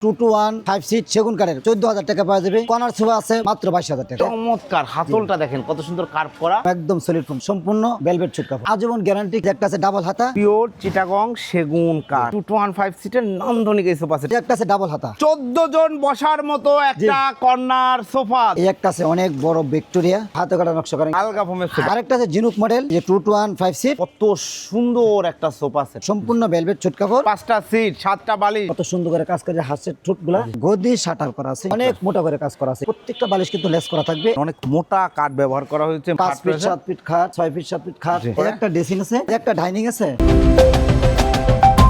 2 to 1 5 seat সেগুন কাঠের 14,000 টাকা পাওয়া যাবে। কর্নার সোফা আছে মাত্র 22,000 টাকা। চমৎকার হাতলটা দেখেন কত সুন্দর কার্ভ করা, একদম সলিড ফোম, সম্পূর্ণ ভেলভেট সুট কাপড়, আজীবন গ্যারান্টি। একটা আছে ডাবল হাতা, পিওর চিটাগং সেগুন কাঠ, 2 to 1 5 সিটের নান্দনিক এই সোফা সেট। একটা আছে ডাবল হাতা, 14 জন বসার মতো একটা কর্নার সোফা। এই একটা আছে অনেক বড় ভিক্টোরিয়া হাতে কাটা নকশা করা আলগা ফোমের সোফা। আরেকটা আছে জিনুক মডেল, যে 2 to 1 5 সিট, কত সুন্দর একটা সোফা সেট, সম্পূর্ণ ভেলভেট সুট কাপড়, 5টা সিট 7টা বালিশ, কত সুন্দর করে কাজ করে। হাতের ঠোঁটগুলা গদি শাটার করা আছে, অনেক মোটা করে কাজ করা আছে। প্রত্যেকটা বালিশ কিন্তু লেস করা থাকবে। অনেক মোটা কাঠ ব্যবহার করা হয়েছে। 5 ফিট 7 ফিট খাট, 6 ফিট 7 ফিট খাট, জি। একটা ড্রেসিং আছে, একটা ডাইনিং আছে।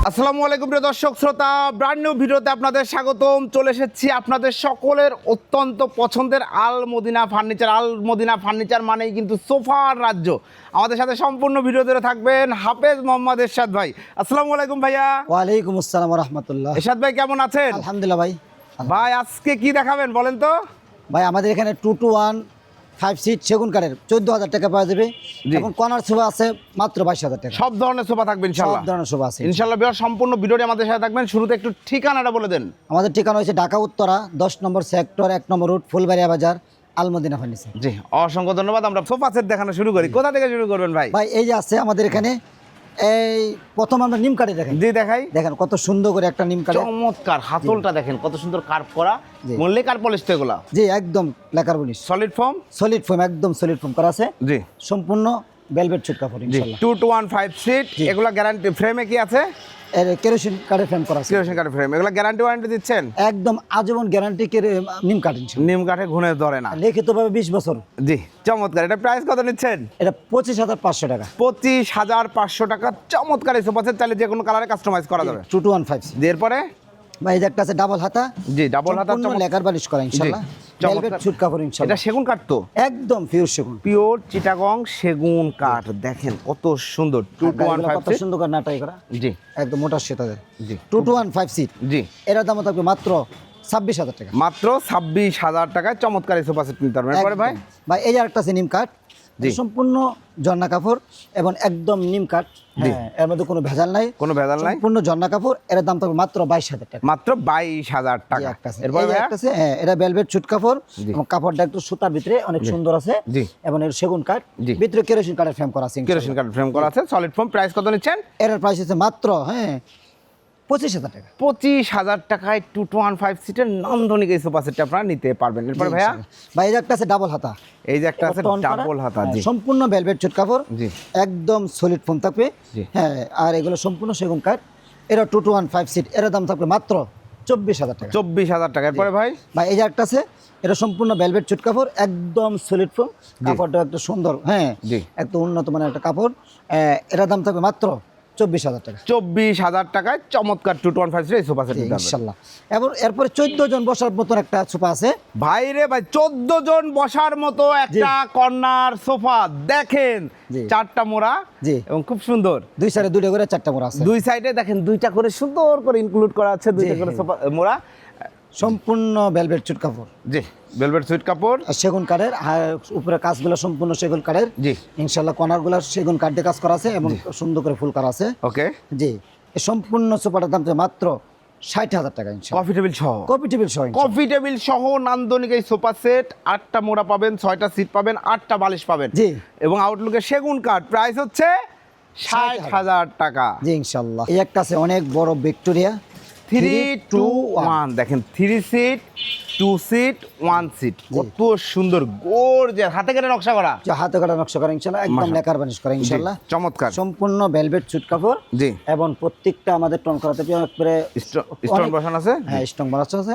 আসসালামু আলাইকুম প্রিয় দর্শক শ্রোতা, ব্র্যান্ড নিউ ভিডিওতে আপনাদের স্বাগতম। চলে এসেছি আপনাদের সকলের অত্যন্ত পছন্দের আল মদিনা ফার্নিচার। আল মদিনা ফার্নিচার মানেই কিন্তু সোফার রাজ্য। আমাদের সাথে সম্পূর্ণ ভিডিও ধরে থাকবেন হাফেজ মোহাম্মদ এরশাদ ভাই। আসসালামু আলাইকুম ভাইয়া। ওয়ালাইকুম আসসালাম ওয়া রাহমাতুল্লাহ। এরশাদ ভাই কেমন আছেন? আলহামদুলিল্লাহ ভাই। ভাই আজকে কি দেখাবেন বলেন তো? ভাই আমাদের এখানে 2 to 1 5 সিট সেগুন কাঠের 14,000 টাকা পাওয়া যাবে। জি। এখন কর্নার সোফা আছে মাত্র 22,000 টাকা। সব ধরনের সোফা থাকবে সব ইনশাআল্লাহ। ধরনের সোফা আছে ইনশাআল্লাহ বিয়ার সম্পূর্ণ ভিডিওটি আমাদের সাথে থাকবেন। শুরুতে একটু ঠিকানাটা বলে দেন। আমাদের ঠিকানা হচ্ছে ঢাকা উত্তরা 10 নম্বর সেক্টর 1 নম্বর রোড ফুলবাড়িয়া বাজার, আল মদিনা ফার্নিচার। জি, অসংখ্য ধন্যবাদ। আমরা সোফা সেট দেখানো শুরু করি। কোথা থেকে শুরু করবেন ভাই? ভাই এই যে আছে আমাদের এখানে, এই প্রথম আমরা নিম কাঠে দেখেন, জি দেখাই। দেখেন কত সুন্দর করে একটা নিম কাঠে। চমৎকার হাতলটা দেখেন কত সুন্দর কার্ভ করা। জি। লেকার পলিশ তো এগুলা জি একদম লেকার বলিস, সলিড ফর্ম। সলিড ফোম, একদম সলিড ফোম করা আছে, জি সম্পূর্ণ ভেলভেট সুট কাপড় জি ইনশাআল্লাহ। 2 to 1 5 সিট। জি। এগুলা গ্যারান্টি ফ্রেমে কি আছে? এর কেরোসিন কাঠের ফ্রেম করা আছে, কিরোসিন কাঠের ফ্রেম। এগুলা গ্যারান্টি ওয়ারেন্টি দিচ্ছেন? একদম আজীবন গ্যারান্টি কে নিম কাঠ ইনশাআল্লাহ। নিম কাঠে ঘুনে ধরে না। লিখিতভাবে 20 বছর। জি চমৎকার। এটা প্রাইস কত নিচ্ছেন? এটা 25,500 টাকা। 25,500 টাকা। চমৎকার এই সোফা সেট, চাইলে যে কোনো কালারে কাস্টমাইজ করা যাবে। 2 to 1 5 সিট। এরপরে ভাই এই যে একটা আছে ডাবল হাতা, জি ডাবল হাতা সম্পূর্ণ লেকার বালিশ করা ইনশাআল্লাহ, জি, চমৎকার। ভেলভেট সুট কাপড় এটা ইনশাআল্লাহ, সেগুন কাঠ তো? একদম পিওর সেগুন। পিওর চিটাগং সেগুন কাঠ। দেখেন কত সুন্দর। 2 to 1 5 কত সিট। সুন্দর করে নাটাই করা, জি একদম মোটা সেতাদের। জি 2 to 1 5 সিট, জি এর দাম থাকবে মাত্র 26,000 টাকা। মাত্র 26,000 টাকায় চমৎকার এই সোফা সেট নিতে পারবেন। এরপরে ভাই? একদম। ভাই এই যে আরেকটা আছে নিম কাঠ, জি। সম্পূর্ণ ঝর্ণা কাপড় এবং একদম নিম কাঠ, জি। হ্যাঁ এর মধ্যে কোনো ভেজাল নাই, কোনো ভেজাল নাই। সম্পূর্ণ ঝর্ণা কাপড়, এর দাম থাকবে মাত্র 22,000 টাকা। মাত্র 22,000 জি, টাকা। একটা আছে। এরপরে এই যে ভাইয়া? একটা আছে, হ্যাঁ এটা ভেলভেট সুট কাপড় জি। এবং কাপড়টা একটু সুতার ভিতরে অনেক সুন্দর আছে, জি। এবং এর সেগুন কাঠ, জি। ভিতরে কেরোসিন কাঠের ফ্রেম করা আছে কেরোসিন ইনশাআল্লাহ। কাঠ ফ্রেম করা আছে, সলিড ফর্ম। প্রাইস কত নিচ্ছেন? এর প্রাইস হচ্ছে মাত্র 25,000 টাকা। 25,000 টাকায় 2 to 1 5 সিটের নান্দনিক এই সোফা সেটটা আপনারা নিতে পারবেন। এরপরে ভাইয়া? ভাই এই যে একটা আছে ডাবল হাতা, এই যে একটা আছে এটা টন করা, ডাবল হাতা। হ্যাঁ, জি সম্পূর্ণ ভেলভেট সুট কাপড়, জি একদম সলিড ফোম থাকবে, জি। হ্যাঁ আর এগুলো সম্পূর্ণ সেগুন কাঠ। এরা 2 to 1 5 সিট, এর দাম থাকবে মাত্র 24,000 টাকা। 24,000 টাকা। এরপরে ভাই? ভাই এই যে একটা আছে, এটা সম্পূর্ণ ভেলভেট সুট কাপড়, একদম সলিড ফোম, কাপড়টা একটা সুন্দর, হ্যাঁ জি। একদম উন্নত মানের একটা কাপড়, এর দাম থাকবে মাত্র 24,000 টাকা 24,000 টাকায় চমৎকার 2 to 1 5 সিটের এই সোফা সেট নিতে পারবেন। ইনশাল্লাহ। এবং এরপরে 14 জন বসার মতন একটা সোফা আছে, ভাই রে ভাই, 14 জন বসার মতো একটা কর্নার সোফা দেখেন। জি। 4টা মোড়া জি। এবং খুব সুন্দর। দুই সাইডে দুইটা করে 4টা মোড়া আছে, দুই সাইডে দেখেন 2টা করে সুন্দর করে ইনক্লুড করা আছে, 2টা করে সোফা মোড়া। সম্পূর্ণ ভেলভেট সুট কাপড় জি ভেলভেট সুইট কাপড়। আর সেগুন কাঠের, আর উপরে কাজগুলো সম্পূর্ণ সেগুন কাঠের, জি ইনশাল্লাহ কর্নারগুলো সেগুন কাঠ দিয়ে কাজ করা আছে এবং সুন্দর করে ফুল করা আছে। ওকে। জি, এই সম্পূর্ণ সোফাটার দাম মাত্র 60,000 টাকা ইনশাল্লাহ, কফি টেবিল সহ। কপি টেবিল সহ ইনশাল্লাহ। কফি টেবিল সহ নান্দনিক এই সোফা সেট। 8টা মোড়া পাবেন, 6টা সিট পাবেন, 8টা বালিশ পাবেন। জি এবং আউটলুকে সেগুন কাঠ। প্রাইস হচ্ছে 60,000 টাকা। জি ইনশাল্লাহ। এই একটা আছে অনেক বড় ভিক্টোরিয়া 3 to 1 দেখেন, 3 সিট 2 সিট 1 সিট। কত সুন্দর গর্জিয়াস হাতে কেটে নকশা করা। যে হাতে কাটা নকশা করা ইনশাল্লাহ, একদম মাশাআল্লাহ। লেকার বানিশ করা ইনশাল্লাহ, জি, চমৎকার। সম্পূর্ণ ভেলভেট সুট কাপড়। জি এবং প্রত্যেকটা আমাদের টন করাতে একবারে স্টোন বসানো আছে। হ্যাঁ স্টং বানাচ্ছে আছে,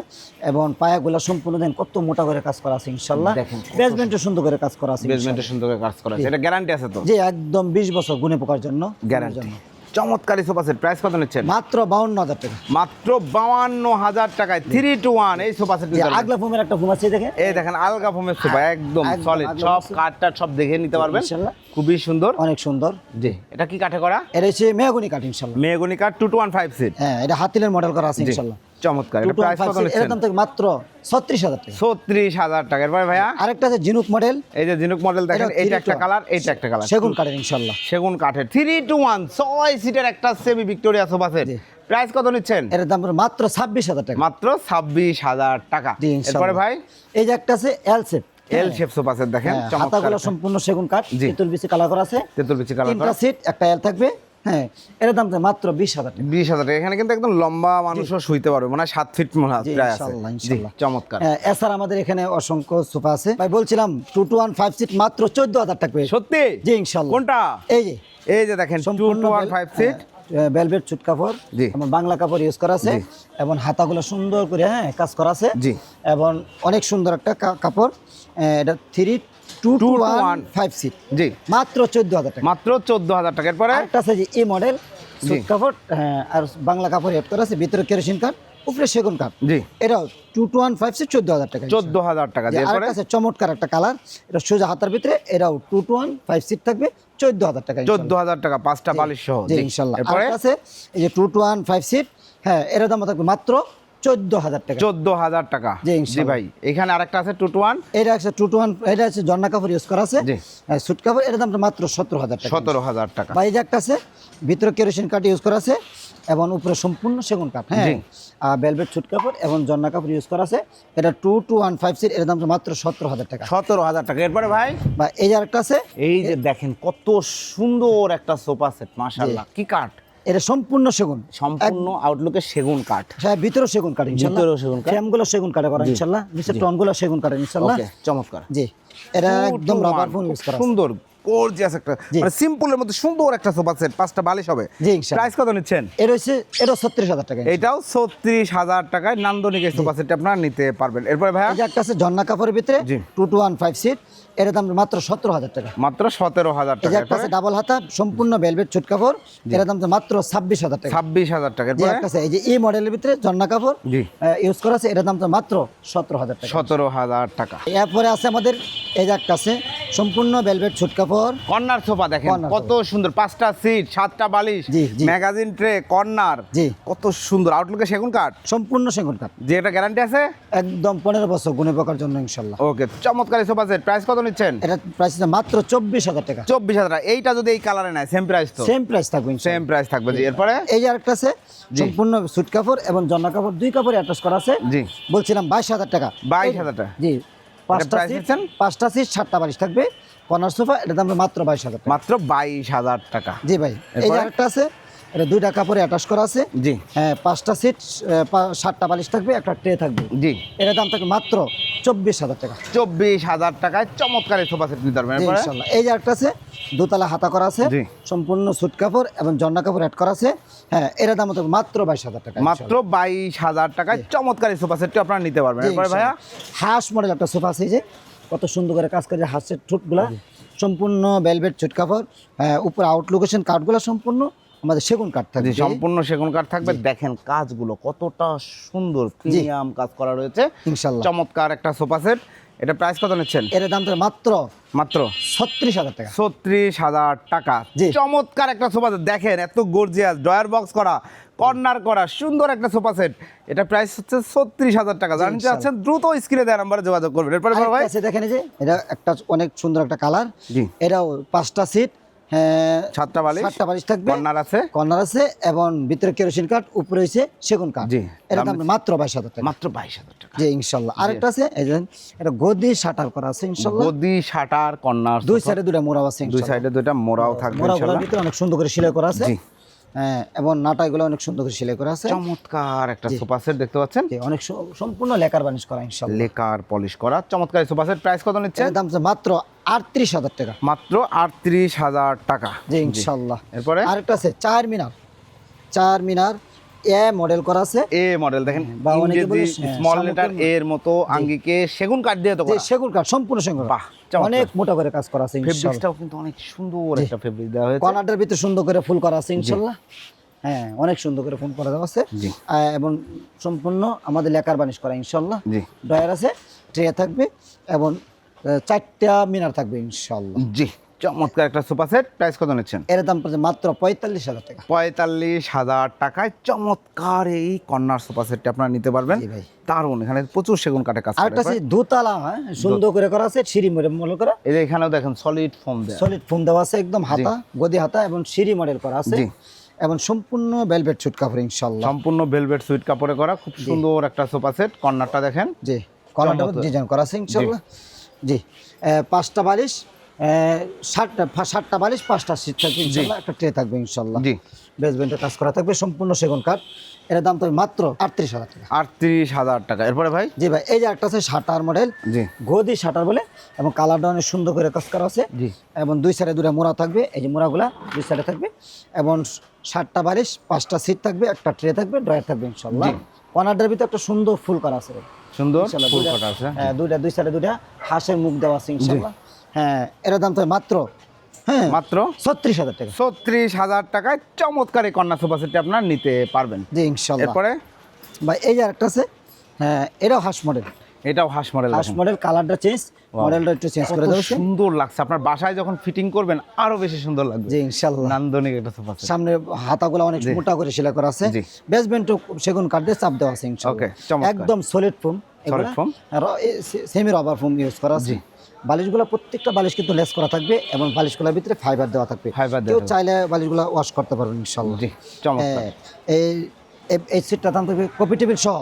এবং পায়াগুলো সম্পূর্ণ দেন কত মোটা করে কাজ করা আছে ইনশাল্লাহ, দেখেন কত বেসমেন্টে সুন্দর করে কাজ করা আছে বেসমেন্টে সুন্দর করে কাজ করা আছে। এটা গ্যারান্টি আছে তো? জি একদম 20 বছর গুণে পোকার জন্য গ্যারান্টি। চমৎকার সোফা সেট। প্রাইস কত নিচ্ছেন? মাত্র 52,000 টাকা। মাত্র 52,000 টাকায় 3 to 1 এই সোফা সেট যে নিতে পারবেন। আগলা ফোমের একটা ফোম আছে দেখে, এই দেখেন আলগা ফোমের সোফা, একদম একদম সলিড, আগলা সব ফোমের। কাঠটা সব দেখে নিতে পারবেন। ইনশাল্লাহ খুবই সুন্দর। অনেক সুন্দর। জি এটা কি কাঠে করা? এটা হচ্ছে মেহগনি কাঠ ইনশাল্লাহ, মেহগনি কাঠ 2 to 1 5 সিট। হ্যাঁ এটা হাতিলের মডেল করা আছে জি, ইনশাল্লাহ। চমৎকার। এটা 2 to 1 প্রাইস 5 কত এর নিচ্ছেন? দাম থেকে মাত্র 36,000 টাকা। 36,000 টাকা। এরপরে ভাইয়া? আরেকটা আছে জিনুক মডেল, এই যে জিনুক মডেল দেখেন, এটা এইটা 3 একটা to 1 কালার, এইটা একটা কালার। সেগুন কাঠের ইনশাল্লাহ। সেগুন কাঠের 3 to 1 6 সিটের একটা সেমি ভিক্টোরিয়া সোফা সেট। জি। প্রাইস কত নিচ্ছেন? এর দাম পড়বে মাত্র 26,000 টাকা। মাত্র 26,000 টাকা। জি, ইনশাআল্লাহ। এরপরে ভাই এই যে একটা আছে এল শেপ, এল শেপ সোফা সেট দেখেন, চমৎকার হাতাগুলো একটা। সম্পূর্ণ সেগুন কাঠ, জি। তেঁতুল বিচি কালার করা আছে, তেঁতুল বিচি কালার তিনটা করা, সিট, একটা এল থাকবে। হ্যাঁ, এর দাম মাত্র 20,000 টাকা। 20,000 টাকা। এখানে কিন্তু একদম লম্বা মানুষও শুইতে পারবে, মানে 7 ফিট মনে হয় জি, প্রায় আছে। ইনশাআল্লাহ, জি, ইনশাআল্লাহ। চমৎকার। এছাড়া আমাদের এখানে অসংখ্য সোফা আছে ভাই, বলছিলাম 2 to 1 5 সিট মাত্র 14,000 টাকা পেয়ে। সত্যি? জি, ইনশাআল্লাহ। কোনটা? এই যে দেখেন 2 সম্পূর্ণ to 1 5 সিট ভেলভেট সুট কাপড়, জি। এবং বাংলা কাপড় ইউজ করা আছে, জি। এবং হাতাগুলো সুন্দর করে কাজ করা আছে, জি। এবং অনেক সুন্দর একটা কাপড়। এটা 2 to 1 5 সিট জি, মাত্র 14,000 টাকা। মাত্র 14,000 টাকা। এরপরে আরেকটা আছে যে এই মডেল জি। সুট কাপড়, আর বাংলা কাপড় এড করা আছে, ভিতরে কেরোসিন কাঠ, উপরে সেগুন কাঠ। জি, এটাও 2 to 1 5 সিট 14,000 টাকা। 14,000 টাকা। যে এরপরে আরেকটা আছে চমৎকার একটা কালার, এটা সোজা হাতার ভিতরে, এটাও 2 to 1 5 সিট থাকবে 14,000 টাকা। 14,000 টাকা, 5টা বালিশ সহ। জি, জি, ইনশাআল্লাহ। এরপরে আরেকটা আছে এই যে 2 to 1 5 সিট, এর দাম থাকবে মাত্র 14,000 টাকা। 14,000 টাকা। জি, জি ইনশাআল্লাহ। ভাই, এখানে আরেকটা আছে 2 to 1, এটা আছে 2 to 1, এটা আছে জন্না কাপড় ইউজ করা আছে, জি। সুট কাপড়, এর দামটা মাত্র 17,000 টাকা। 17,000 টাকা। বা এই যে একটা আছে ভিতরে কেরোসিন কাঠ ইউজ করা আছে, এবং উপরে সম্পূর্ণ সেগুন কাঠ, জি। আর ভেলভেট সুট কাপড় এবং জন্না কাপড় ইউজ করা আছে, এটা 2 to 1 5 সিট, এর দামটা মাত্র 17,000 টাকা। 17,000 টাকা। এরপরে ভাই বা এই যে আরেকটা আছে, এই যে দেখেন কত সুন্দর একটা সোফা সেট, মাশাআল্লাহ। কি কাঠ? এটা সম্পূর্ণ সেগুন, সম্পূর্ণ আউটলুকে সেগুন কাঠ। ভিতরে সেগুন কাঠ ইনশাআল্লাহ, ভিতরেও সেগুন কাঠ। ফ্রেমগুলো সেগুন কাঠে করা ইনশাআল্লাহ, নিচের টনগুলো সেগুন কাঠে ইনশাআল্লাহ। ওকে, চমৎকার। জি, এটা 2 to একদম 1, রাবার ফোন ইউজ করা আছে। সুন্দর গর্জিয়াস একটা, জি। মানে সিম্পলের মধ্যে সুন্দর একটা সোফা সেট, 5টা বালিশ হবে। জি, ইনশাআল্লাহ। প্রাইস কত নিচ্ছেন? এটা হচ্ছে, এটা 36,000 টাকা। এটাও 36,000 টাকায় নান্দনিক এই সোফা সেটটা আপনারা নিতে পারবেন। এরপরে ভাইয়া এই যে একটা আছে ঝর্ণা কাপড়ের ভিতরে, জি। 2 to 1 5 সিট, এর দাম মাত্র 17,000 টাকা। মাত্র 17,000 এই যে টাকা। একটা আছে ডাবল হাতা সম্পূর্ণ ভেলভেট সুট কাপড়, এর দাম মাত্র 26,000 টাকা। 26,000 টাকা। যে এরপরে একটা আছে এই যে এই মডেলের ভিতরে ঝর্ণা কাপড় জি, ইউজ করা আছে, এর দাম মাত্র 17,000 টাকা। 17,000 টাকা। এরপরে আছে আমাদের এই যে একটা আছে সম্পূর্ণ ভেলভেট সুট কাপড়, কর্নার সোফা দেখেন কর্নার কত সুন্দর, 5টা সিট, 7টা বালিশ, জি, জি। ম্যাগাজিন ট্রে, কর্নার, জি। কত সুন্দর। আউটলুকে সেগুন কাঠ, সম্পূর্ণ সেগুন কাঠ, যে এটা গ্যারান্টি আছে। একদম 15 বছর গুণে পাকার জন্য ইনশাআল্লাহ। ওকে, চমৎকার সোফা সেট। প্রাইস কত নিচ্ছেন? এটা প্রাইস মাত্র 24,000 টাকা। 24,000 টাকা। এইটা যদি এই কালারে নেয় সেম প্রাইস তো? সেম প্রাইস থাকবে সেম ইনশাআল্লাহ। প্রাইস থাকবে। জি, এরপরে এই যে আরেকটা আছে জি। সম্পূর্ণ সুট কাপড় এবং জন্না কাপড়, দুই কাপড় অ্যাটাচ করা আছে, জি, বলছিলাম 22,000 টাকা। 22,000 টাকা। জি, পাঁচটা price সিট, দিচ্ছেন? 7টা বালিশ থাকবে, কর্নার সোফা, এটা দাম মাত্র 22,000 টাকা। মাত্র 22,000 টাকা। জি ভাই, এই যে এরপরে? আরেকটা আছে, এটা দুইটা কাপড়ে অ্যাটাচ করা আছে, জি, 5টা সিট, 7টা বালিশ থাকবে, একটা ট্রে থাকবে, জি, এর দাম থাকবে মাত্র 24,000 টাকা। 24,000 টাকায় চমৎকার এই সোফা সেট নিতে পারবেন। জি, এরপরে ইনশাআল্লাহ। এই যে আরেকটা আছে দোতলা হাতা করা আছে, জি। সম্পূর্ণ সুট কাপড় এবং জন্না কাপড় অ্যাড করা আছে, এর দাম থাকবে মাত্র 22,000 টাকা। মাত্র 22,000 টাকায় চমৎকার এই সোফা সেটটি আপনারা নিতে পারবেন। জি, এরপরে ভাইয়া ইনশাআল্লাহ। হাঁস মডেল একটা সোফা আছে, এই যে কত সুন্দর করে কাজ করে, হাঁসের ঠোঁটগুলা সম্পূর্ণ ভেলভেট সুট কাপড়, উপর আউটলুকেশন কাঠগুলো সম্পূর্ণ আমাদের সেগুন কাঠ থাকবে। জি, সম্পূর্ণ সেগুন কাঠ থাকবে। দেখেন কাজগুলো কতটা সুন্দর, প্রিমিয়াম কাজ করা রয়েছে। ইনশাআল্লাহ। চমৎকার একটা সোফা সেট। এটা প্রাইস কত নিচ্ছেন? এর দাম থাকবে মাত্র মাত্র 36,000 টাকা। 36,000 টাকা। জি। চমৎকার একটা সোফা সেট দেখেন, এত গর্জিয়াস, ডয়ার বক্স করা, কর্নার করা, সুন্দর একটা সোফা সেট। এটা প্রাইস হচ্ছে 36,000 টাকা। জানতে চাচ্ছেন দ্রুত স্ক্রিনে দেওয়া নাম্বারে যোগাযোগ করবেন। এরপরে বড় ভাই আরেকটা আছে দেখেন, এই যে এটা একটা অনেক সুন্দর একটা কালার, জি, এটাও 5টা সিট, 7টা বালিশ, 7টা বালিশ থাকবে, কর্নার আছে, কর্নার আছে, এবং ভিতরে কেরোসিন কাঠ, উপরে হইছে সেগুন কাঠ। জি। এর দাম মাত্র 22,000 টাকা। মাত্র 22,000 টাকা। জি, ইনশাআল্লাহ। আরেকটা আছে এই যে এটা গদি শাটার করা আছে ইনশাআল্লাহ, গদি, শাটার, কর্নার, দুই সাইডে দুইটা মোড়াও আছে দুই ইনশাআল্লাহ। সাইডে দুইটা মোড়াও থাকবে মোড়াগুলোর ইনশাআল্লাহ। ভিতরে অনেক সুন্দর করে সেলাই করা আছে, জি। এবং নাটাগুলো অনেক সুন্দর করে সেলাই করা আছে। চমৎকার একটা সোফা সেট দেখতে পাচ্ছেন, জি, অনেক সম্পূর্ণ লেকার বানিশ করা ইনশাআল্লাহ। লেকার পলিশ করা চমৎকার সোফা সেট। প্রাইস কত নিচ্ছেন? এর দাম মাত্র 38,000 টাকা। মাত্র 38,000 টাকা। জি, ইনশাআল্লাহ। এরপরে আরেকটা আছে চার মিনার এ মডেল করা আছে, এ মডেল দেখেন, বা অনেকে ইংরেজি বলে, স্মল শামুকের লেটার এর মতো আঙ্গিকে সেগুন কাঠ দিয়ে তো যে করা। সেগুন কাঠ, সম্পূর্ণ সেগুন কাঠ। বাহ, চমৎকার। অনেক মোটা করে কাজ করা আছে ইনশাআল্লাহ। ফেব্রিক্সটাও কিন্তু অনেক সুন্দর একটা ফেব্রিক দেওয়া হয়েছে। কর্নারটার ভিতরে সুন্দর করে ফুল করা আছে ইনশাআল্লাহ। অনেক সুন্দর করে ফুল করা আছে, জি, এবং সম্পূর্ণ আমাদের লেকার বানিশ করা ইনশাআল্লাহ। জি, ডয়ার আছে, ট্রে থাকবে, এবং 4টা মিনার থাকবে ইনশাআল্লাহ। জি, চমৎকার একটা সোফা সেট। প্রাইস কত নিচ্ছেন? এর দাম পড়ছে মাত্র 45,000 টাকা। 45,000 টাকায় চমৎকার এই কর্নার সোফা সেটটি আপনারা নিতে পারবেন। জি ভাই। দারুণ, এখানে প্রচুর সেগুন কাঠে কাজ আরেকটা করা আছে দোতলা, সুন্দর করে করা আছে, সিঁড়ি মডেল করা, এই যে এখানেও দেখেন সলিড ফোম দেওয়া। সলিড ফোম দেওয়া আছে, একদম হাতা, গদি হাতা এবং সিঁড়ি মডেল করা আছে। জি। এবং সম্পূর্ণ ভেলভেট সুট কাপড় ইনশাআল্লাহ। সম্পূর্ণ ভেলভেট সুইট কাপড়ে করা খুব সুন্দর একটা সোফা সেট। কর্নারটা দেখেন, জি কলারটা ডিজাইন করা আছে ইনশাআল্লাহ। জি 5টা বালিশ, 7টা বালিশ, 5টা সিট থাকবে ইনশাআল্লাহ, একটা ট্রে থাকবে ইনশাআল্লাহ। জি বেসমেন্টের কাজ করা থাকবে সম্পূর্ণ সেগুন কাঠ। এর দাম তো মাত্র 38,000 টাকা। 38,000 টাকা। এরপরে ভাই, জি ভাই এই যে একটা আছে শাটার মডেল, জি গদি শাটার বলে, এবং কালারটা অনেক সুন্দর করে কাজ করা আছে। জি এবং দুই সাইডে দুটো মোড়া থাকবে, এই যে মোড়াগুলা দুই সাইডে থাকবে, এবং 7টা বালিশ, 5টা সিট থাকবে, একটা ট্রে থাকবে, ড্রয়ার থাকবে ইনশাআল্লাহ। কর্নারটার ভিতরে একটা সুন্দর ফুল করা আছে, সুন্দর ইনশাআল্লাহ। ফুল কাটা আছে। হ্যাঁ দুই সাইডে দুটা হাঁসের মুখ দেওয়া আছে ইনশাআল্লাহ। হ্যাঁ এর দাম তো মাত্র মাত্র 36,000 টাকা। 36,000 টাকায় চমৎকার এই কন্যা সোফা সেটটি আপনারা নিতে পারবেন। জি ইনশাআল্লাহ। এরপরে ভাই এই যে আরেকটা আছে, হ্যাঁ এটাও হাঁস মডেল। এটাও হাঁস মডেল। হাঁস মডেল, কালারটা চেঞ্জ, মডেলটা একটু চেঞ্জ করে দেওয়া হয়েছে। সুন্দর লাগছে, আপনার বাসায় যখন ফিটিং করবেন আরো বেশি সুন্দর লাগবে। জি ইনশাআল্লাহ। নান্দনিক একটা সোফা সেট। সামনে হাতাগুলো অনেক মোটা করে সেলাই করা আছে। জি। বেসমেন্টও সেগুন কাঠ দিয়ে চাপ দেওয়া আছে ইনশাআল্লাহ। ওকে, চমৎকার। একদম solid foam, Solid foam? Semi rubber foam use করা আছে। বালিশগুলো প্রত্যেকটা বালিশ কিন্তু লেস করা থাকবে, এবং বালিশগুলোর ভিতরে ফাইবার দেওয়া থাকবে। ফাইবার কেউ দেওয়া চাইলে বালিশগুলো ওয়াশ করতে পারবেন ইনশাআল্লাহ। জি চমৎকার। এই সিটটার দাম থাকবে কপি টেবিল সহ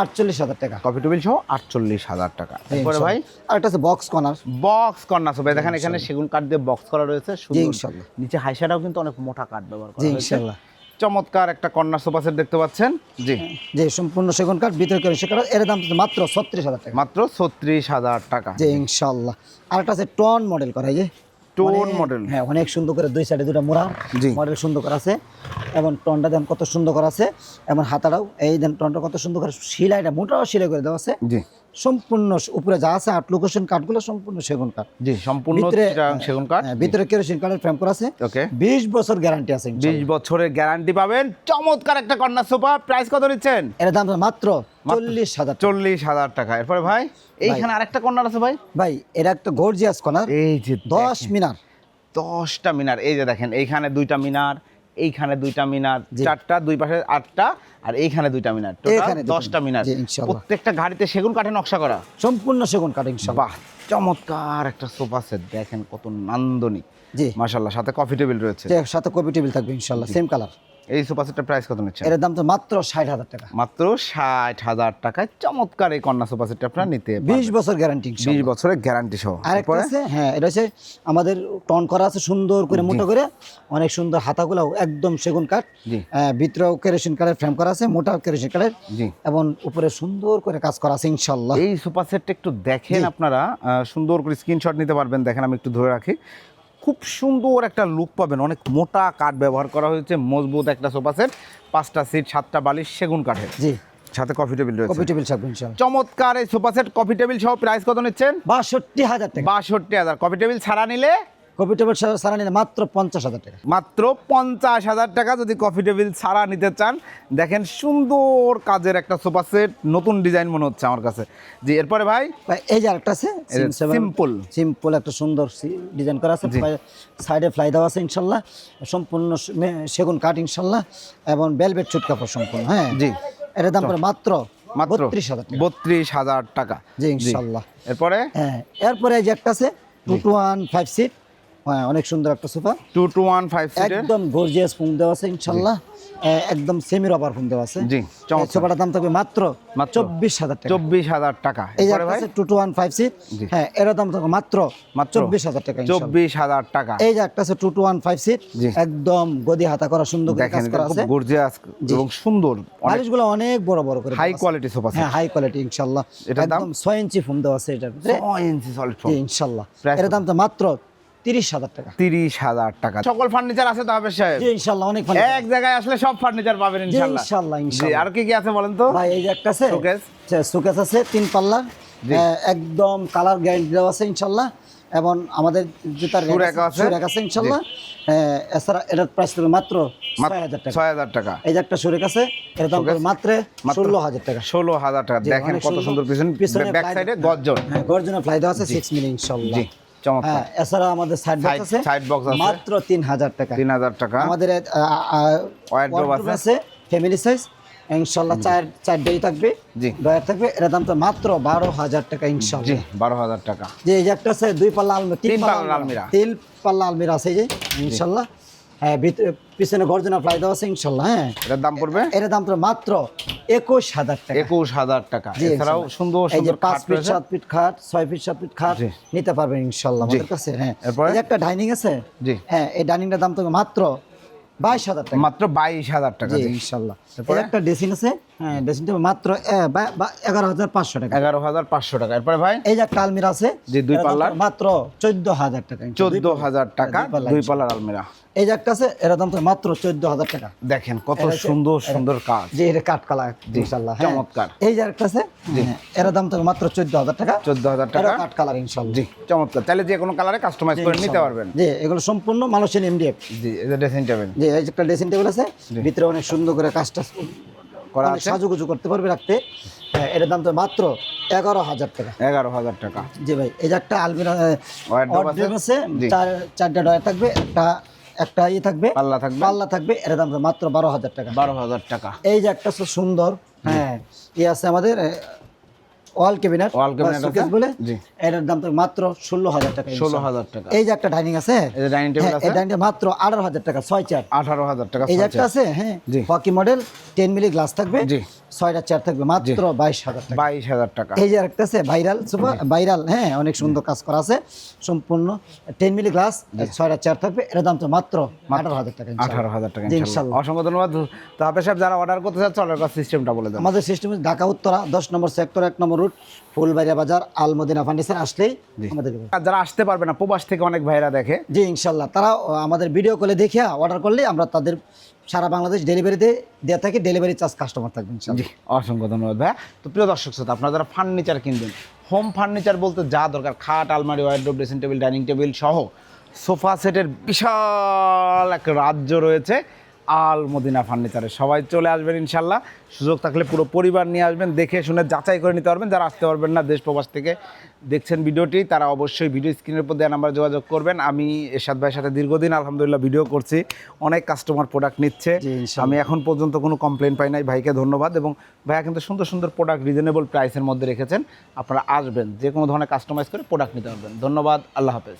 48,000 টাকা। কফি টেবিল সহ 48,000 টাকা। এরপরে ভাই, আর একটা আছে box corner. Box corner sofa দেখেন, এখানে সেগুন কাঠ দিয়ে বক্স করা রয়েছে জি সুন্দর। ইনশাআল্লাহ। নিচে হাইসাটাও কিন্তু অনেক মোটা কাঠ ব্যবহার করা জি হয়েছে। ইনশাআল্লাহ। চমৎকার একটা কর্নার সোফা সেট দেখতে পাচ্ছেন। জি যে সম্পূর্ণ সেগুন কাঠ, ভিতরে করে সে কাঠ। এর দাম তো মাত্র 36,000 টাকা। মাত্র 36,000 টাকা। জি ইনশাআল্লাহ। আর একটা আছে টন মডেল করা, এই যে টোন মডেল। হ্যাঁ অনেক সুন্দর করে দুই সাইডে দুটো মোড়া জি। মডেল সুন্দর করা আছে, এবং টনটা দেন কত সুন্দর করা আছে, এবং হাতাটাও এই দেন টনটা কত সুন্দর করে সেলাইটা মোটাও সেলাই করে দেওয়া আছে। জি সম্পূর্ণ উপরে যা আছে আট লোকেশন কাঠগুলো সম্পূর্ণ সেগুন কাঠ। জি সম্পূর্ণ ভিতরে চিটাগাং সেগুন কাঠ। ভিতরে কেরোসিন কাঠের ফ্রেম করা আছে। ওকে, 20 বছর গ্যারান্টি আছে 20 বছরের গ্যারান্টি পাবেন। চমৎকার একটা কর্নার সোফা। প্রাইস কত নিচ্ছেন? এর দাম মাত্র 40,000 টাকা। 40,000 টাকা। এরপরে ভাই, এইখানে আরেকটা কর্নার আছে ভাই। ভাই এটা একটা গর্জিয়াস কর্নার, এই যে 10 মিনার। 10টা মিনার। এই যে দেখেন, এইখানে 2টা মিনার, এইখানে 2টা মিনার, জি। 4টা, দুই পাশে 8টা, আর এইখানে 2টা মিনার, টোটাল এখানে 10টা মিনার। জি, ইনশাআল্লাহ। প্রত্যেকটা গাড়িতে সেগুন কাঠে নকশা করা। সম্পূর্ণ সেগুন কাঠ ইনশাআল্লাহ। বাহ, চমৎকার একটা সোফা সেট দেখেন, কত নান্দনিক। জি মাশাআল্লাহ, সাথে কফি টেবিল রয়েছে। যে সাথে কপি টেবিল থাকবে ইনশাআল্লাহ, সেম কালার। এই সোফা সেটটার প্রাইস কত নিচ্ছেন? এর দাম তো মাত্র 60,000 টাকা। মাত্র 60,000 টাকায় চমৎকার এই কন্যা সোফা সেটটা আপনারা নিতে 20 বছর গ্যারান্টি 20 বছরের গ্যারান্টি সহ। আরেকটা আছে, হ্যাঁ এটা হচ্ছে আমাদের টন করা আছে সুন্দর করে মোটা করে, অনেক সুন্দর হাতাগুলো একদম সেগুন কাঠ। জি। ভিতরেও কেরোসিন কাঠের ফ্রেম করা আছে, মোটা কেরোসিন কাঠের, জি। এবং উপরে সুন্দর করে কাজ করা আছে ইনশাআল্লাহ। এই সোফা সেটটা একটু দেখেন আপনারা, সুন্দর করে স্ক্রিনশট নিতে পারবেন। দেখেন আমি একটু ধরে রাখি, খুব সুন্দর একটা লুক পাবেন। অনেক মোটা কাঠ ব্যবহার করা হয়েছে, মজবুত একটা সোফা সেট, 5টা সিট, 7টা বালিশ সেগুন কাঠের, জি সাথে কফি টেবিল রয়েছে। কপি টেবিল থাকবে ইনশাআল্লাহ। চমৎকার এই সোফা সেট কফি টেবিল সহ প্রাইস কত নিচ্ছেন? 62,000 টাকা। 62,000। কফি টেবিল ছাড়া নিলে কপি টেবিল সারা নিলে মাত্র 50,000 টাকা। মাত্র 50,000 টাকা যদি কফি টেবিল ছাড়া নিতে চান। দেখেন সুন্দর কাজের একটা সোফা সেট, নতুন ডিজাইন মনে হচ্ছে আমার কাছে। জি, এরপরে ভাই, ভাই এই যে আরেকটা আছে সিম্পল সিম্পল একটা সুন্দর ডিজাইন করা আছে, সাইডে ফ্লাই দেওয়া আছে ইনশাআল্লাহ, সম্পূর্ণ সেগুন কাঠ ইনশাআল্লাহ, এবং ভেলভেট সুট কাপড় সম্পূর্ণ। হ্যাঁ জি, এর দাম পড়ে মাত্র 32,000 টাকা। 32,000 টাকা। জি ইনশাআল্লাহ। এরপরে হ্যাঁ এরপরে এই যে একটা আছে 2-to-1-5 সিট, হ্যাঁ অনেক সুন্দর একটা সোফা, 2-to-1-5 সিটের। একদম গর্জিয়াস ফোম দেওয়া আছে ইনশাআল্লাহ, একদম সেমি রবার ফোম দেওয়া আছে। জি, চমৎকার। সোফাটার দাম থাকবে মাত্র মাত্র 24,000 টাকা। 24,000 টাকা। এই যে এরপরে একটা ভাই, আছে 2-to-1-5 সিট, জি। হ্যাঁ এর দাম থাকবে মাত্র মাত্র 24,000 টাকা ইনশাআল্লাহ। 24,000 টাকা। এই যে একটা আছে 2-to-1-5 সিট, জি। একদম গদি হাতা করা সুন্দর করে দেখেন, কাজ করা খুব আছে, গর্জিয়াস এবং সুন্দর, বালিশগুলো অনেক বড় বড় করে হাই দেওয়া আছে। Quality sofa set. হ্যাঁ হাই কোয়ালিটি ইনশাআল্লাহ। এটার দাম? একদম 6 ইঞ্চি ফোম দেওয়া আছে এটার ভিতরে। 6 ইঞ্চি সলিড ফোম। জি ইনশাআল্লাহ। Price এর কত? দাম তো মাত্র 30,000 টাকা। 30,000 টাকা। সকল ফার্নিচার আছে তো হাফেজ সাহেব? জি ইনশাআল্লাহ অনেক ভালো। এক জায়গায় আসলে সব ফার্নিচার পাবেন ইনশাআল্লাহ। ইনশাআল্লাহ, জি, ইনশাআল্লাহ। আর কি কি আছে বলেন তো? ভাই এই যে একটা আছে শোকেস। শোকেস আছে 3 পাল্লা, জি। একদম কালার গ্যারান্টি দেওয়া আছে ইনশাআল্লাহ, এবং আমাদের জুতার শু rack আছে। শু rack আছে ইনশাআল্লাহ। এছাড়া এটার প্রাইস থাকবে মাত্র 6,000 টাকা। 6,000 টাকা। এই যে একটা শু rack আছে, এর দাম শোকেস? পড়বে মাত্র মাত্র 16,000 টাকা। 16,000 টাকা। জি, দেখেন অনেক কত সুন্দর পিছনে ব্যাক fly- সাইডে গর্জন। হ্যাঁ গর্জনের ফ্লাই দেওয়া আছে 6 মিলি ইনশাআল্লাহ। জি, চমৎকার। হ্যাঁ এছাড়া আমাদের সাইড বক্স আছে, side box আছে। মাত্র 3,000 টাকা। 3,000 টাকা। আমাদের Wardrobe wardrobe আছে। আছে ফ্যামিলি সাইজ ইনশাআল্লাহ, চার ডেই থাকবে, জি। ডয়ার থাকবে। এর দাম তো মাত্র 12,000 টাকা জি, ইনশাআল্লাহ। 12,000 টাকা। যে এই যে একটা আছে 2 পাল্লা আলমিরা, 3 পাল্লা আলমিরা। 3 পাল্লা আলমিরা আছে এই যে ইনশাআল্লাহ। হ্যাঁ পিছনে গর্জনা প্লাই দেওয়া আছে ইনশাল্লাহ। হ্যাঁ, এটার দাম পড়বে এর দাম তো মাত্র 21,000 টাকা। 21,000 টাকা। জি, এছাড়াও ইনশাল্লাহ। সুন্দর এই যে সুন্দর 5 খাট ফিট রয়েছে। 7 ফিট খাট, 6 ফিট 7 ফিট খাট জি। নিতে পারবেন ইনশাল্লাহ আমাদের কাছে। হ্যাঁ, এরপরে? এই যে একটা ডাইনিং আছে। জি। হ্যাঁ, এই ডাইনিংটার দাম তো মাত্র 22,000 টাকা। মাত্র 22,000 টাকা। জি জি। ইনশাল্লাহ। এরপরে? এই একটা ড্রেসিং আছে। হ্যাঁ, ড্রেসিংটা মাত্র 11,500 টাকা। 11,500 টাকা। এরপরে ভাই এই যে একটা আলমিরা আছে। জি, দুই এর দাম পাল্লার? মাত্র 14,000 টাকা। 14,000 টাকা, দুই পাল্লা 2 পাল্লার আলমিরা। এই যে একটা আছে, এর দাম তো মাত্র 14,000 টাকা। দেখেন কত এটা হচ্ছে- সুন্দর সুন্দর কাজ। যে এটা কাঠ কালার ইনশাল্লাহ। হ্যাঁ। চমৎকার। এই যে একটা আছে, হ্যাঁ, এর দাম তো মাত্র 14,000 টাকা। 14,000 টাকা। এটা কাঠ কালার ইনশাল্লাহ। জি, চমৎকার। তাহলে যে কোনো কালারে কাস্টমাইজ করে নিতে পারবেন। জি, এগুলো সম্পূর্ণ মালয়েশিয়ান এমডিএফ। জি, এই যে ড্রেসিং টেবিল যে এই যে একটা ড্রেসিং টেবিল আছে, ভিতরে অনেক সুন্দর করে কাজটা করা অনেক আছে। সাজুগুজু করতে পারবে রাখতে। হ্যাঁ, এটার দাম তো মাত্র 11,000 টাকা। 11,000 টাকা। জি ভাই, এই যে একটা আলমিরা Wardrobe আছে? আছে, জি। চারটা ডয়ার থাকবে, একটা ইয়ে থাকবে, পাল্লা থাকবে? পাল্লা থাকবে। এটার দাম তো মাত্র 12,000 টাকা। 12,000 টাকা। এই যে একটা সুন্দর, হ্যাঁ, ইয়ে আছে আমাদের ওয়াল ক্যাবিনেট, Wall cabinet আছে? বলে। জি। এটার দাম তো মাত্র 16,000 টাকা। 16,000 টাকা। এই যে একটা ডাইনিং আছে, এই যে ডাইনিং টেবিল হ্যাঁ, আছে? এই ডাইনিংটা মাত্র 18,000 টাকা, 6 চেয়ার। 18,000 টাকা। এই যে একটা আছে, হ্যাঁ, জি। হকি মডেল 10 মিলি গ্লাস থাকবে, জি। 6টা চেয়ার থাকবে, মাত্র 22,000 টাকা। 22,000 টাকা। এই যে একটা আছে ভাইরাল সোফা, ভাইরাল, হ্যাঁ, অনেক সুন্দর কাজ করা আছে, সম্পূর্ণ 10 মিলি গ্লাস, 6টা চেয়ার থাকবে। এর দাম তো মাত্র 18,000 টাকা। 18,000 টাকা জি, ইনশাআল্লাহ। ইনশাল্লাহ। অসংখ্য ধন্যবাদ। তো হাফেজ সাহেব, যারা অর্ডার করতে চাচ্ছে অর্ডার করার সিস্টেমটা বলে দেন। আমাদের সিস্টেম ঢাকা উত্তরা 10 নম্বর সেক্টর 1 নম্বর রুট, ফুলবাড়িয়া বাজার, আল মদিনা ফার্নিচার আসলেই আমাদের। আর যারা আসতে পারবে না, প্রবাস থেকে অনেক ভাইরা দেখে, জি ইনশাল্লাহ, তারা আমাদের ভিডিও কলে দেখে অর্ডার করলে আমরা তাদের সারা বাংলাদেশ ডেলিভারিতে দেওয়া থাকি, ডেলিভারি চার্জ কাস্টমার থাকবে ইনশাল্লাহ। জি, অসংখ্য ধন্যবাদ ভাইয়া। তো প্রিয় দর্শক শ্রোতা, আপনারা যারা ফার্নিচার কিনবেন, হোম ফার্নিচার বলতে যা দরকার, খাট, আলমারি, wardrobe, dressing table, dining table সহ সোফা সেটের বিশাল এক রাজ্য রয়েছে আল মদিনা ফার্নিচারে। সবাই চলে আসবেন ইনশাল্লাহ। সুযোগ থাকলে পুরো পরিবার নিয়ে আসবেন, দেখে শুনে যাচাই করে নিতে পারবেন। যারা আসতে পারবেন না, দেশ প্রবাস থেকে দেখছেন ভিডিওটি, তারা অবশ্যই ভিডিও স্ক্রিনের উপর দেওয়া নাম্বারে যোগাযোগ করবেন। আমি এরশাদ ভাইয়ের সাথে দীর্ঘদিন আলহামদুলিল্লাহ ভিডিও করছি, অনেক কাস্টমার প্রোডাক্ট নিচ্ছে। জি, ইনশাআল্লাহ। আমি এখন পর্যন্ত কোনো কমপ্লেন পাই নাই। ভাইকে ধন্যবাদ। এবং ভাইয়া কিন্তু সুন্দর সুন্দর প্রোডাক্ট রিজনেবল প্রাইসের মধ্যে রেখেছেন। আপনারা আসবেন, যে কোনো ধরনের কাস্টমাইজ করে প্রোডাক্ট নিতে পারবেন। ধন্যবাদ, আল্লাহ হাফেজ।